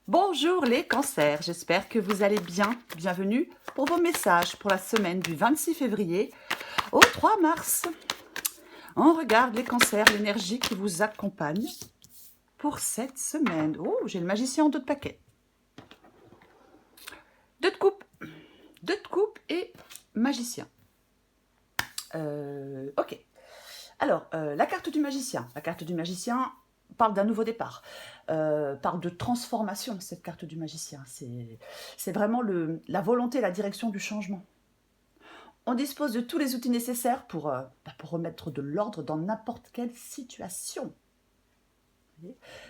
Bonjour les cancers, j'espère que vous allez bien. Bienvenue pour vos messages pour la semaine du 26 février au 3 mars. On regarde les cancers, l'énergie qui vous accompagne pour cette semaine. Oh, j'ai le magicien en dos de paquet. Deux de coupe et magicien. Ok. Alors, la carte du magicien. La carte du magicien parle d'un nouveau départ, parle de transformation, cette carte du magicien. C'est vraiment la volonté, la direction du changement. On dispose de tous les outils nécessaires pour remettre de l'ordre dans n'importe quelle situation.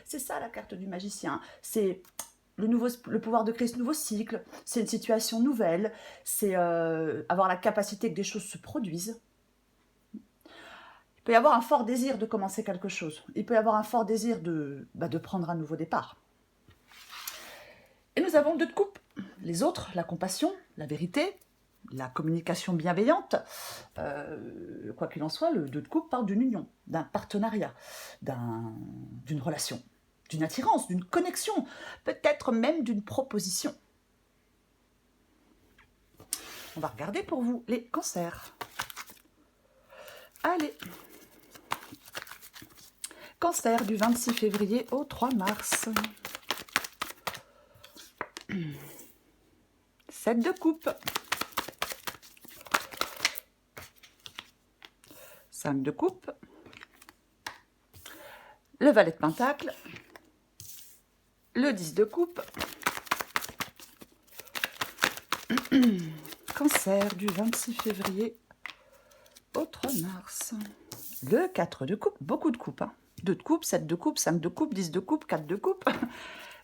C'est ça la carte du magicien. C'est le pouvoir de créer ce nouveau cycle, c'est une situation nouvelle, c'est avoir la capacité que des choses se produisent. Il peut y avoir un fort désir de commencer quelque chose. Il peut y avoir un fort désir de prendre un nouveau départ. Et nous avons deux de coupe. Les autres, la compassion, la vérité, la communication bienveillante. Quoi qu'il en soit, le deux de coupe parle d'une union, d'un partenariat, d'une relation, d'une attirance, d'une connexion, peut-être même d'une proposition. On va regarder pour vous les cancers. Allez. Cancer du 26 février au 3 mars. 7 de coupe. 5 de coupe. Le valet de pentacle. Le 10 de coupe. Cancer du 26 février au 3 mars. Le 4 de coupe. Beaucoup de coupes. 2 de coupe, 7 de coupe, 5 de coupe, 10 de coupe, 4 de coupe.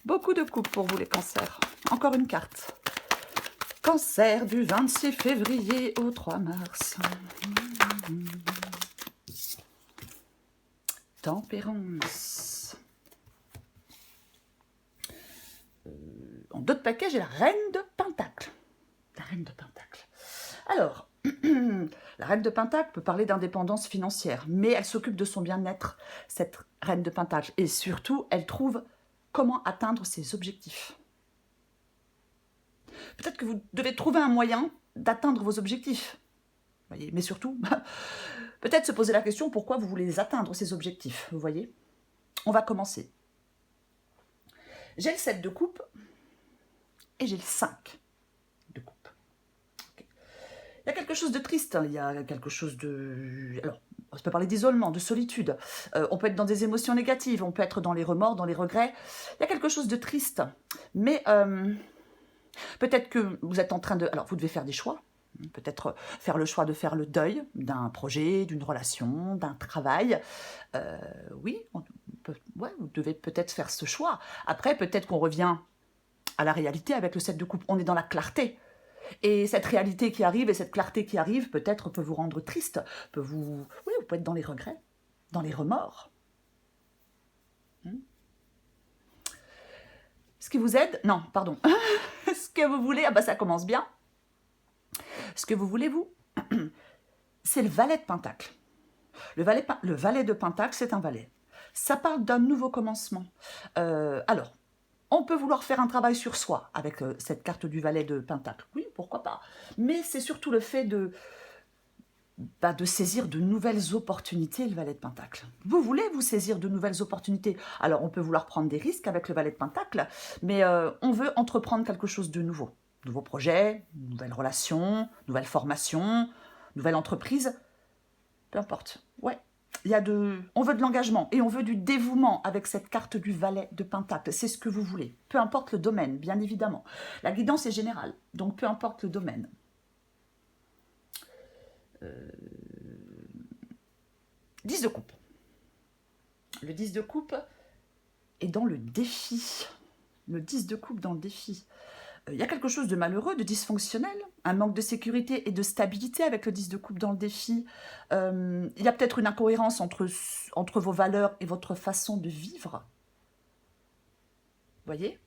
Beaucoup de coupes pour vous les cancers. Encore une carte. Cancer du 26 février au 3 mars. Tempérance. En dos de paquet, j'ai la reine de pentacle. La reine de pentacle. Alors, la reine de pentacle peut parler d'indépendance financière, mais elle s'occupe de son bien-être, cette reine de pentacle. Et surtout, elle trouve comment atteindre ses objectifs. Peut-être que vous devez trouver un moyen d'atteindre vos objectifs. Voyez, mais surtout, peut-être se poser la question pourquoi vous voulez atteindre ces objectifs. Vous voyez, on va commencer. J'ai le 7 de coupe et j'ai le 5 de coupe. Okay. Il y a quelque chose de triste, hein. Il y a quelque chose de... Alors, on peut parler d'isolement, de solitude. On peut être dans des émotions négatives, on peut être dans les remords, dans les regrets. Il y a quelque chose de triste. Mais peut-être que vous êtes en train de... Alors, vous devez faire des choix. Peut-être faire le choix de faire le deuil d'un projet, d'une relation, d'un travail. Oui, vous devez peut-être faire ce choix. Après, peut-être qu'on revient à la réalité avec le 7 de coupe. On est dans la clarté. Et cette réalité qui arrive et cette clarté qui arrive, peut-être peut vous rendre triste, vous pouvez être dans les regrets, dans les remords. Ce qui vous aide, non, pardon, ce que vous voulez, ça commence bien. Ce que vous voulez, vous, c'est le valet de pentacle. Le valet de pentacle, c'est un valet. Ça parle d'un nouveau commencement. Alors, on peut vouloir faire un travail sur soi avec cette carte du valet de pentacle. Oui, pourquoi pas. Mais c'est surtout le fait de saisir de nouvelles opportunités, le valet de pentacle. Vous voulez vous saisir de nouvelles opportunités. Alors, on peut vouloir prendre des risques avec le valet de pentacle, mais on veut entreprendre quelque chose de nouveau. Nouveau projet, nouvelle relation, nouvelle formation, nouvelle entreprise, peu importe. Ouais, on veut de l'engagement et on veut du dévouement avec cette carte du valet de pentacle. C'est ce que vous voulez. Peu importe le domaine, bien évidemment. La guidance est générale, donc peu importe le domaine. 10 de coupe. Le 10 de coupe est dans le défi. Le 10 de coupe dans le défi. Il y a quelque chose de malheureux, de dysfonctionnel, un manque de sécurité et de stabilité avec le 10 de coupe dans le défi. Il y a peut-être une incohérence entre vos valeurs et votre façon de vivre. Vous voyez ?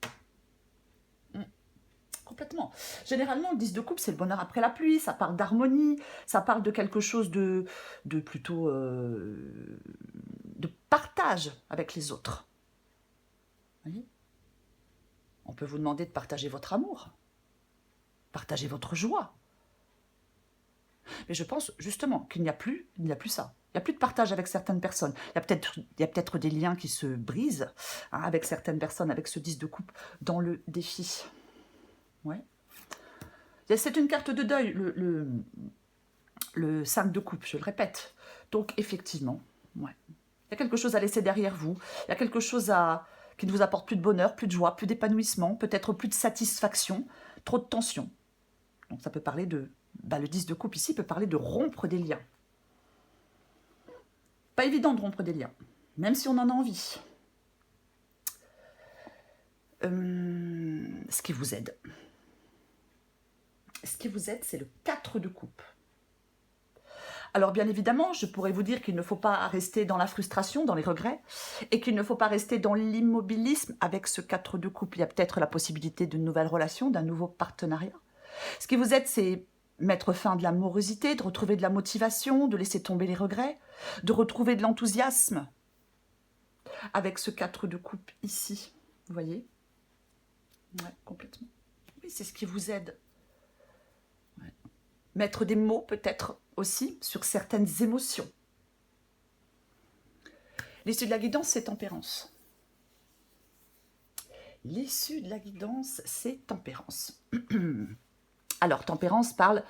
Complètement. Généralement, le 10 de coupe, c'est le bonheur après la pluie, ça parle d'harmonie, ça parle de quelque chose de plutôt de partage avec les autres. Vous voyez ? On peut vous demander de partager votre amour, partager votre joie. Mais je pense justement qu'il n'y a plus ça. Il n'y a plus de partage avec certaines personnes. Il y a peut-être des liens qui se brisent hein, avec certaines personnes, avec ce 10 de coupe dans le défi. Ouais. C'est une carte de deuil, le 5 de coupe, je le répète. Donc effectivement, ouais. Il y a quelque chose à laisser derrière vous. Il y a quelque chose qui ne vous apporte plus de bonheur, plus de joie, plus d'épanouissement, peut-être plus de satisfaction, trop de tension. Donc ça peut parler de... le 10 de coupe ici peut parler de rompre des liens. Pas évident de rompre des liens, même si on en a envie. Ce qui vous aide. Ce qui vous aide, c'est le 4 de coupe. Alors bien évidemment, je pourrais vous dire qu'il ne faut pas rester dans la frustration, dans les regrets, et qu'il ne faut pas rester dans l'immobilisme avec ce 4 de coupe. Il y a peut-être la possibilité d'une nouvelle relation, d'un nouveau partenariat. Ce qui vous aide, c'est mettre fin de l'amorosité, de retrouver de la motivation, de laisser tomber les regrets, de retrouver de l'enthousiasme. Avec ce 4 de coupe ici, vous voyez? Ouais, complètement. Oui, c'est ce qui vous aide. Ouais. Mettre des mots peut-être aussi sur certaines émotions. L'issue de la guidance, c'est tempérance. L'issue de la guidance, c'est tempérance. Alors, tempérance parle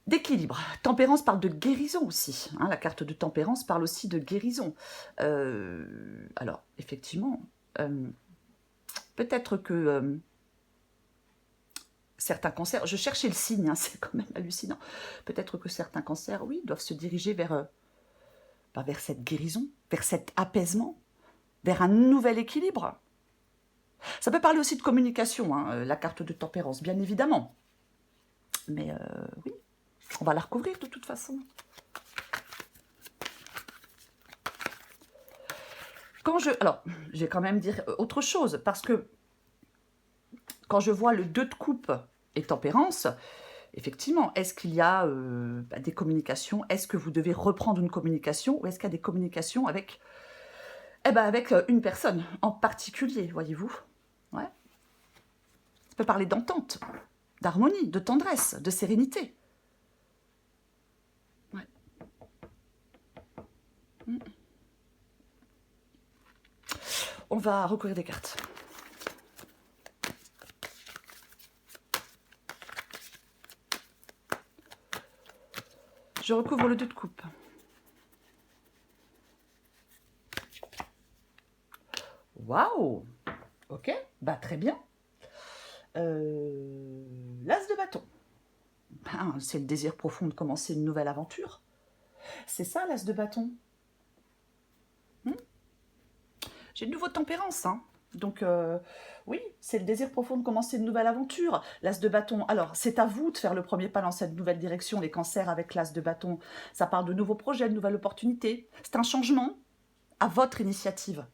d'équilibre. Tempérance parle de guérison aussi. Hein, la carte de tempérance parle aussi de guérison. Alors, effectivement, peut-être que certains cancers, je cherchais le signe, hein, c'est quand même hallucinant. Peut-être que certains cancers, oui, doivent se diriger vers cette guérison, vers cet apaisement, vers un nouvel équilibre. Ça peut parler aussi de communication, hein, la carte de tempérance, bien évidemment. Mais oui, on va la recouvrir de toute façon. Alors, je vais quand même dire autre chose, parce que quand je vois le 2 de coupe et tempérance, effectivement, est-ce qu'il y a des communications? Est-ce que vous devez reprendre une communication? Ou est-ce qu'il y a des communications avec, avec une personne en particulier, voyez-vous? Ouais. Ça peut parler d'entente, d'harmonie, de tendresse, de sérénité. Ouais. On va recouvrir des cartes. Je recouvre le 2 de coupe. Waouh! Ok, très bien. L'as de bâton. C'est le désir profond de commencer une nouvelle aventure. C'est ça, l'as de bâton. J'ai de nouveau tempérance, hein. Donc, oui, c'est le désir profond de commencer une nouvelle aventure. L'as de bâton, alors, c'est à vous de faire le premier pas dans cette nouvelle direction, les cancers avec l'as de bâton. Ça parle de nouveaux projets, de nouvelles opportunités. C'est un changement à votre initiative.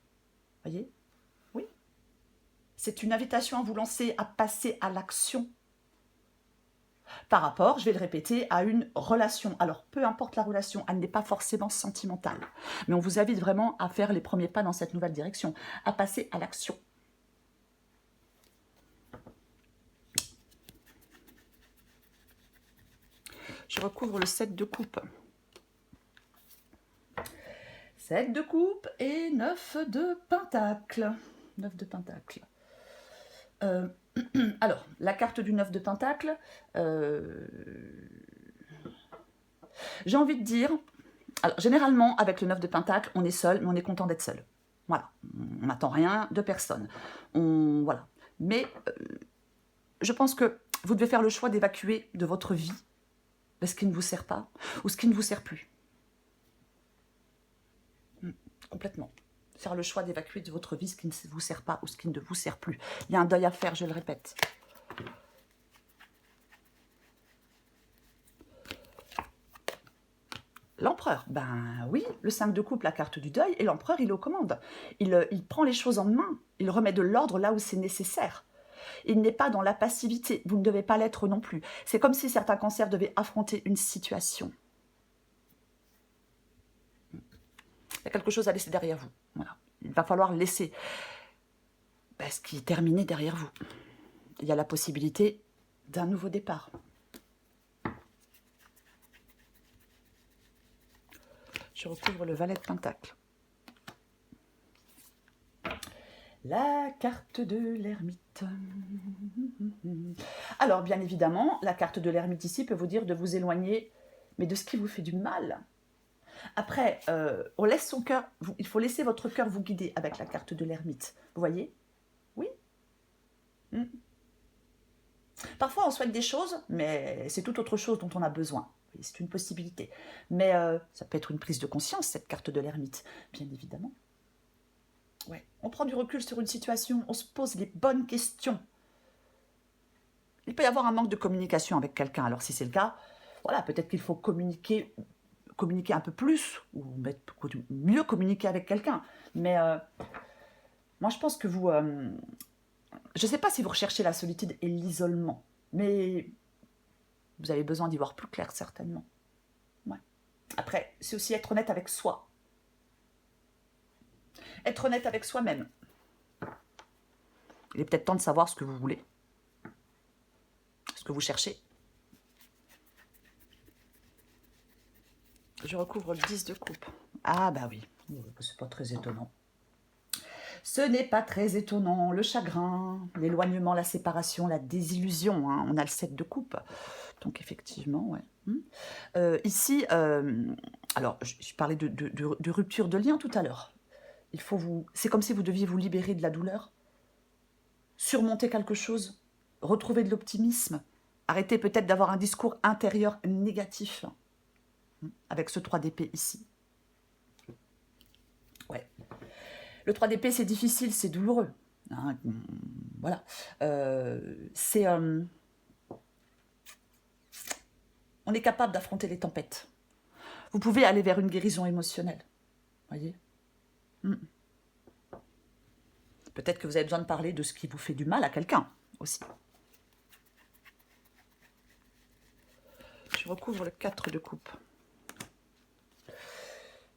Voyez? Oui. C'est une invitation à vous lancer, à passer à l'action. Par rapport, je vais le répéter, à une relation. Alors, peu importe la relation, elle n'est pas forcément sentimentale. Mais on vous invite vraiment à faire les premiers pas dans cette nouvelle direction, à passer à l'action. Je recouvre le 7 de coupe. 7 de coupe et 9 de pentacle. 9 de pentacle. Alors, la carte du 9 de pentacle, j'ai envie de dire, alors généralement avec le 9 de pentacle, on est seul, mais on est content d'être seul. Voilà, on n'attend rien de personne. Voilà. Mais je pense que vous devez faire le choix d'évacuer de votre vie ce qui ne vous sert pas ou ce qui ne vous sert plus. Complètement. Faire le choix d'évacuer de votre vie ce qui ne vous sert pas ou ce qui ne vous sert plus. Il y a un deuil à faire, je le répète. L'empereur, oui, le 5 de coupe, la carte du deuil, et l'empereur, il est aux commandes. Il prend les choses en main, il remet de l'ordre là où c'est nécessaire. Il n'est pas dans la passivité, vous ne devez pas l'être non plus. C'est comme si certains cancers devaient affronter une situation. Il y a quelque chose à laisser derrière vous. Voilà. Il va falloir laisser. ce qui est terminé derrière vous. Il y a la possibilité d'un nouveau départ. Je recouvre le valet de Pentacle. La carte de l'ermite. Alors, bien évidemment, la carte de l'ermite ici peut vous dire de vous éloigner, mais de ce qui vous fait du mal. Après, on laisse son cœur, il faut laisser votre cœur vous guider avec la carte de l'ermite. Vous voyez? Oui. Parfois, on souhaite des choses, mais c'est tout autre chose dont on a besoin. C'est une possibilité. Mais ça peut être une prise de conscience, cette carte de l'ermite, bien évidemment. Ouais. On prend du recul sur une situation, on se pose les bonnes questions. Il peut y avoir un manque de communication avec quelqu'un. Alors si c'est le cas, voilà, peut-être qu'il faut communiquer un peu plus, ou mieux communiquer avec quelqu'un. Mais moi, je pense que vous... je ne sais pas si vous recherchez la solitude et l'isolement, mais vous avez besoin d'y voir plus clair, certainement. Ouais. Après, c'est aussi être honnête avec soi. Être honnête avec soi-même. Il est peut-être temps de savoir ce que vous voulez. Ce que vous cherchez. Je recouvre le 10 de coupe. Ah bah oui, c'est pas très étonnant. Ce n'est pas très étonnant. Le chagrin, l'éloignement, la séparation, la désillusion. Hein. On a le 7 de coupe. Donc effectivement, ouais. Ici, alors je parlais de rupture de lien tout à l'heure. C'est comme si vous deviez vous libérer de la douleur, surmonter quelque chose, retrouver de l'optimisme, arrêter peut-être d'avoir un discours intérieur négatif, avec ce 3 d'épée ici. Ouais. Le 3 d'épée, c'est difficile, c'est douloureux. Hein, voilà. On est capable d'affronter les tempêtes. Vous pouvez aller vers une guérison émotionnelle. Voyez ? Peut-être que vous avez besoin de parler de ce qui vous fait du mal à quelqu'un aussi. Je recouvre le 4 de coupe.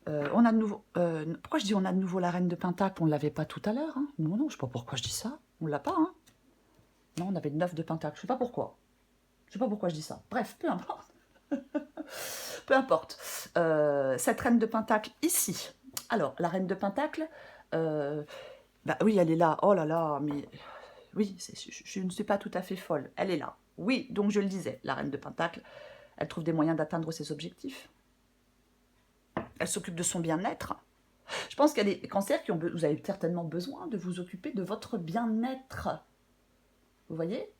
On a de nouveau... pourquoi je dis on a de nouveau la reine de Pentacle? On ne l'avait pas tout à l'heure. Hein. Non, je ne sais pas pourquoi je dis ça. On ne l'a pas. Hein. Non, on avait le 9 de Pentacle. Je ne sais pas pourquoi. Je ne sais pas pourquoi je dis ça. Bref, peu importe. Peu importe. Cette reine de Pentacle ici. Alors, la reine de Pentacle... bah oui, elle est là. Oh là là, mais... Oui, je ne suis pas tout à fait folle. Elle est là. Oui, donc je le disais, la reine de Pentacle, elle trouve des moyens d'atteindre ses objectifs. Elle s'occupe de son bien-être. Je pense qu'il y a des cancers vous avez certainement besoin de vous occuper de votre bien-être. Vous voyez?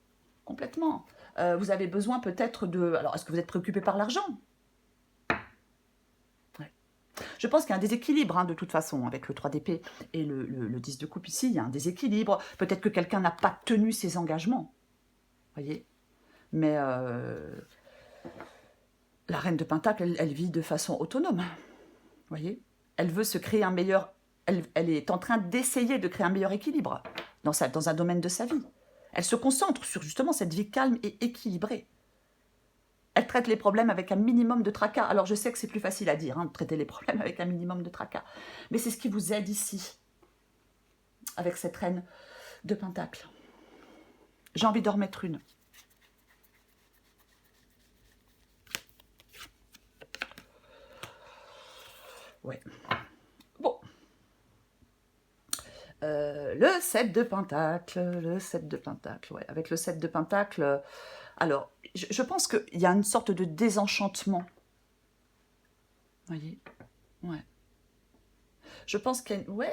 Complètement. Vous avez besoin peut-être de... Alors, est-ce que vous êtes préoccupé par l'argent? Ouais. Je pense qu'il y a un déséquilibre, hein, de toute façon, avec le 3 d'épée et le 10 de coupe ici. Il y a un déséquilibre. Peut-être que quelqu'un n'a pas tenu ses engagements. Vous voyez? Mais la reine de Pentacle, elle vit de façon autonome. Vous voyez? Elle veut se créer un meilleur... Elle est en train d'essayer de créer un meilleur équilibre dans un domaine de sa vie. Elle se concentre sur justement cette vie calme et équilibrée. Elle traite les problèmes avec un minimum de tracas. Alors je sais que c'est plus facile à dire, hein, de traiter les problèmes avec un minimum de tracas. Mais c'est ce qui vous aide ici, avec cette reine de Pentacle. J'ai envie d'en remettre une. Ouais. Bon. Le 7 de Pentacle, ouais. Avec le 7 de Pentacle, alors, je pense qu'il y a une sorte de désenchantement. Vous voyez? Ouais. Je pense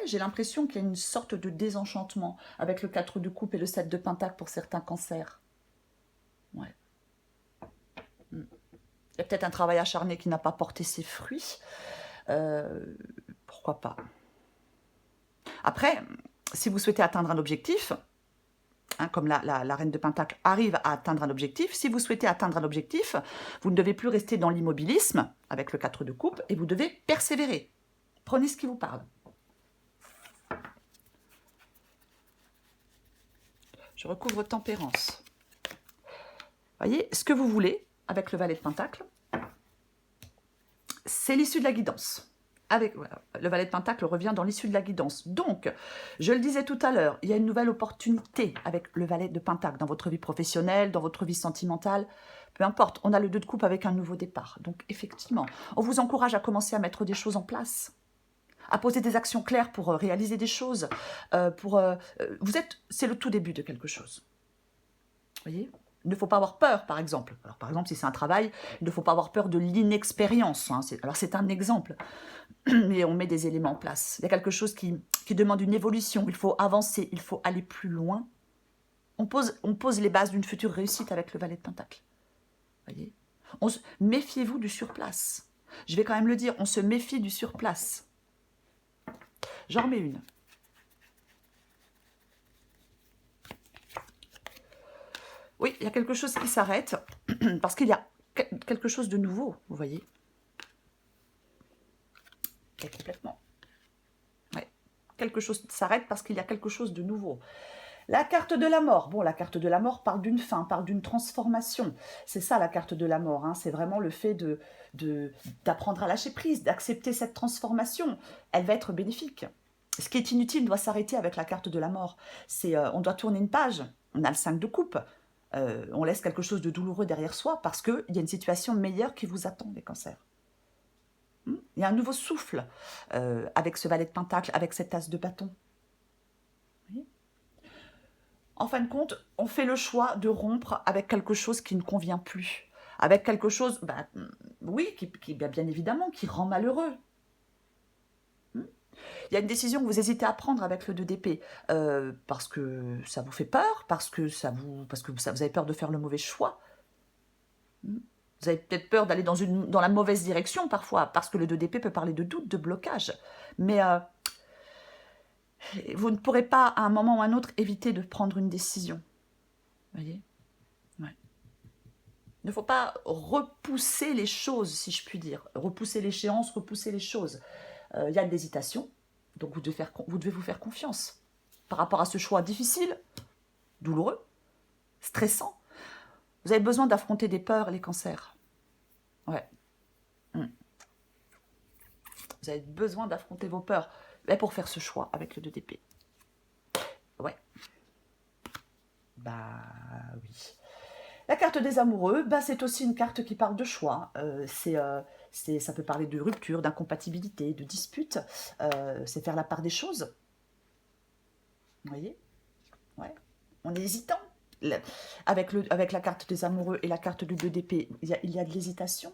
j'ai l'impression qu'il y a une sorte de désenchantement avec le 4 de coupe et le 7 de Pentacle pour certains cancers. Ouais. Il y a peut-être un travail acharné qui n'a pas porté ses fruits. Pourquoi pas? Après, si vous souhaitez atteindre un objectif, hein, comme la reine de Pentacle arrive à atteindre un objectif, si vous souhaitez atteindre un objectif, vous ne devez plus rester dans l'immobilisme avec le 4 de coupe et vous devez persévérer. Prenez ce qui vous parle. Je recouvre tempérance. Voyez, ce que vous voulez avec le valet de Pentacle, c'est l'issue de la guidance. avec voilà, le valet de Pentacle revient dans l'issue de la guidance. Donc, je le disais tout à l'heure, il y a une nouvelle opportunité avec le valet de Pentacle dans votre vie professionnelle, dans votre vie sentimentale, peu importe. On a le 2 de coupe avec un nouveau départ. Donc, effectivement, on vous encourage à commencer à mettre des choses en place, à poser des actions claires pour réaliser des choses. C'est le tout début de quelque chose. Vous voyez ? Il ne faut pas avoir peur, par exemple. Alors, par exemple, si c'est un travail, il ne faut pas avoir peur de l'inexpérience. Hein. Alors, c'est un exemple, mais on met des éléments en place. Il y a quelque chose qui demande une évolution. Il faut avancer, il faut aller plus loin. On pose les bases d'une future réussite avec le valet de Pentacle. Vous voyez ? Méfiez-vous du surplace. Je vais quand même le dire, on se méfie du surplace. J'en remets une. Oui, il y a quelque chose qui s'arrête parce qu'il y a quelque chose de nouveau, vous voyez. Et complètement. Ouais. Quelque chose s'arrête parce qu'il y a quelque chose de nouveau. La carte de la mort. Bon, la carte de la mort parle d'une fin, parle d'une transformation. C'est ça la carte de la mort. Hein. C'est vraiment le fait d'apprendre à lâcher prise, d'accepter cette transformation. Elle va être bénéfique. Ce qui est inutile doit s'arrêter avec la carte de la mort. On doit tourner une page. On a le 5 de coupe. On laisse quelque chose de douloureux derrière soi parce qu'il y a une situation meilleure qui vous attend, les cancers. Il y a un nouveau souffle avec ce valet de Pentacle, avec cet as de bâton. Oui. En fin de compte, on fait le choix de rompre avec quelque chose qui ne convient plus. Avec quelque chose, oui, qui bien évidemment, qui rend malheureux. Il y a une décision que vous hésitez à prendre avec le 2 d'épée parce que ça vous fait peur, parce que vous avez peur de faire le mauvais choix. Vous avez peut-être peur d'aller dans la mauvaise direction parfois, parce que le 2 d'épée peut parler de doute, de blocage. Mais vous ne pourrez pas, à un moment ou à un autre, éviter de prendre une décision. Vous voyez ? Ouais. Il ne faut pas repousser les choses, si je puis dire. Repousser l'échéance, repousser les choses. Il y a de l'hésitation, donc vous devez vous faire confiance. Par rapport à ce choix difficile, douloureux, stressant, vous avez besoin d'affronter des peurs, les cancers. Ouais. Vous avez besoin d'affronter vos peurs pour faire ce choix avec le 2 d'épée. Ouais. Oui. La carte des amoureux, c'est aussi une carte qui parle de choix. Ça peut parler de rupture, d'incompatibilité, de dispute. C'est faire la part des choses. Vous voyez ? Ouais. On est hésitant. Avec la carte des amoureux et la carte du 2 d'épée, il y a de l'hésitation.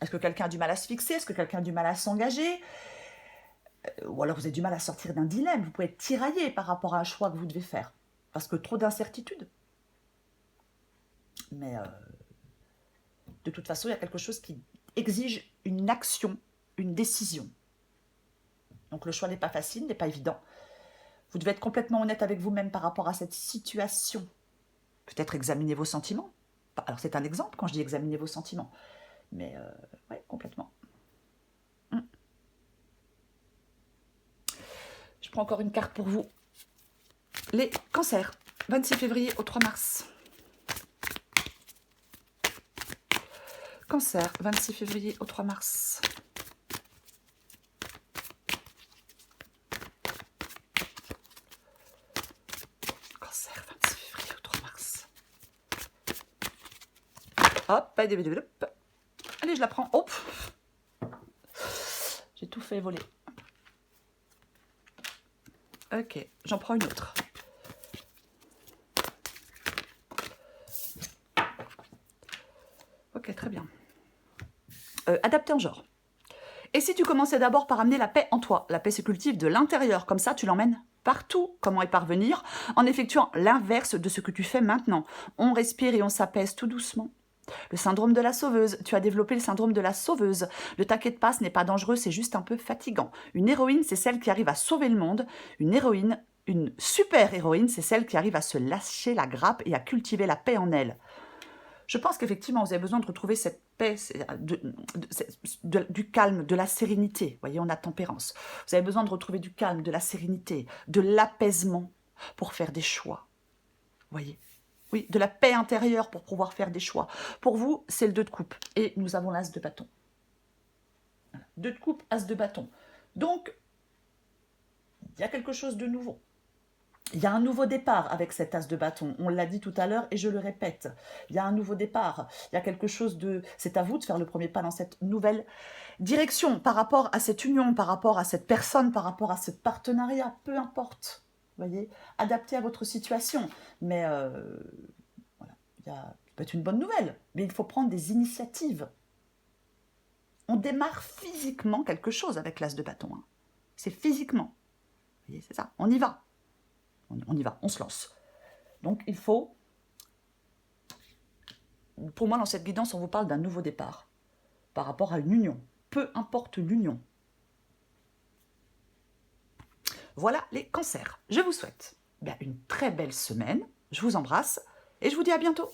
Est-ce que quelqu'un a du mal à se fixer? Est-ce que quelqu'un a du mal à s'engager? Ou alors vous avez du mal à sortir d'un dilemme. Vous pouvez être tiraillé par rapport à un choix que vous devez faire. Parce que trop d'incertitudes. Mais de toute façon, il y a quelque chose qui exige une action, une décision. Donc le choix n'est pas facile, n'est pas évident. Vous devez être complètement honnête avec vous-même par rapport à cette situation. Peut-être examiner vos sentiments. Alors c'est un exemple quand je dis examiner vos sentiments. Mais ouais, complètement. Je prends encore une carte pour vous. Les cancers, 26 février au 3 mars. Cancer, 26 février au 3 mars. Cancer, 26 février au 3 mars. Hop, allez, je la prends. Hop. J'ai tout fait voler. Ok, j'en prends une autre. Ok, très bien. Adapté en genre. Et si tu commençais d'abord par amener la paix en toi? La paix se cultive de l'intérieur, comme ça tu l'emmènes partout. Comment y parvenir? En effectuant l'inverse de ce que tu fais maintenant. On respire et on s'apaise tout doucement. Le syndrome de la sauveuse. Tu as développé le syndrome de la sauveuse. Ne t'inquiète pas, ce n'est pas dangereux, c'est juste un peu fatigant. Une héroïne, c'est celle qui arrive à sauver le monde. Une super héroïne, c'est celle qui arrive à se lâcher la grappe et à cultiver la paix en elle. Je pense qu'effectivement, vous avez besoin de retrouver cette paix, du calme, de la sérénité. Vous voyez, on a tempérance. Vous avez besoin de retrouver du calme, de la sérénité, de l'apaisement pour faire des choix. Vous voyez ? Oui, de la paix intérieure pour pouvoir faire des choix. Pour vous, c'est le 2 de coupe. Et nous avons l'as de bâton. 2 de coupe, as de bâton. Donc, il y a quelque chose de nouveau. Il y a un nouveau départ avec cet as de bâton. On l'a dit tout à l'heure et je le répète. Il y a un nouveau départ. Il y a quelque chose de... C'est à vous de faire le premier pas dans cette nouvelle direction par rapport à cette union, par rapport à cette personne, par rapport à ce partenariat. Peu importe. Voyez, adapté à votre situation. Mais voilà, ça peut être une bonne nouvelle. Mais il faut prendre des initiatives. On démarre physiquement quelque chose avec l'as de bâton. Hein. C'est physiquement. Vous voyez, c'est ça. On y va. On y va, on se lance. Donc il faut, pour moi dans cette guidance, on vous parle d'un nouveau départ par rapport à une union, peu importe l'union. Voilà les cancers. Je vous souhaite une très belle semaine, je vous embrasse et je vous dis à bientôt.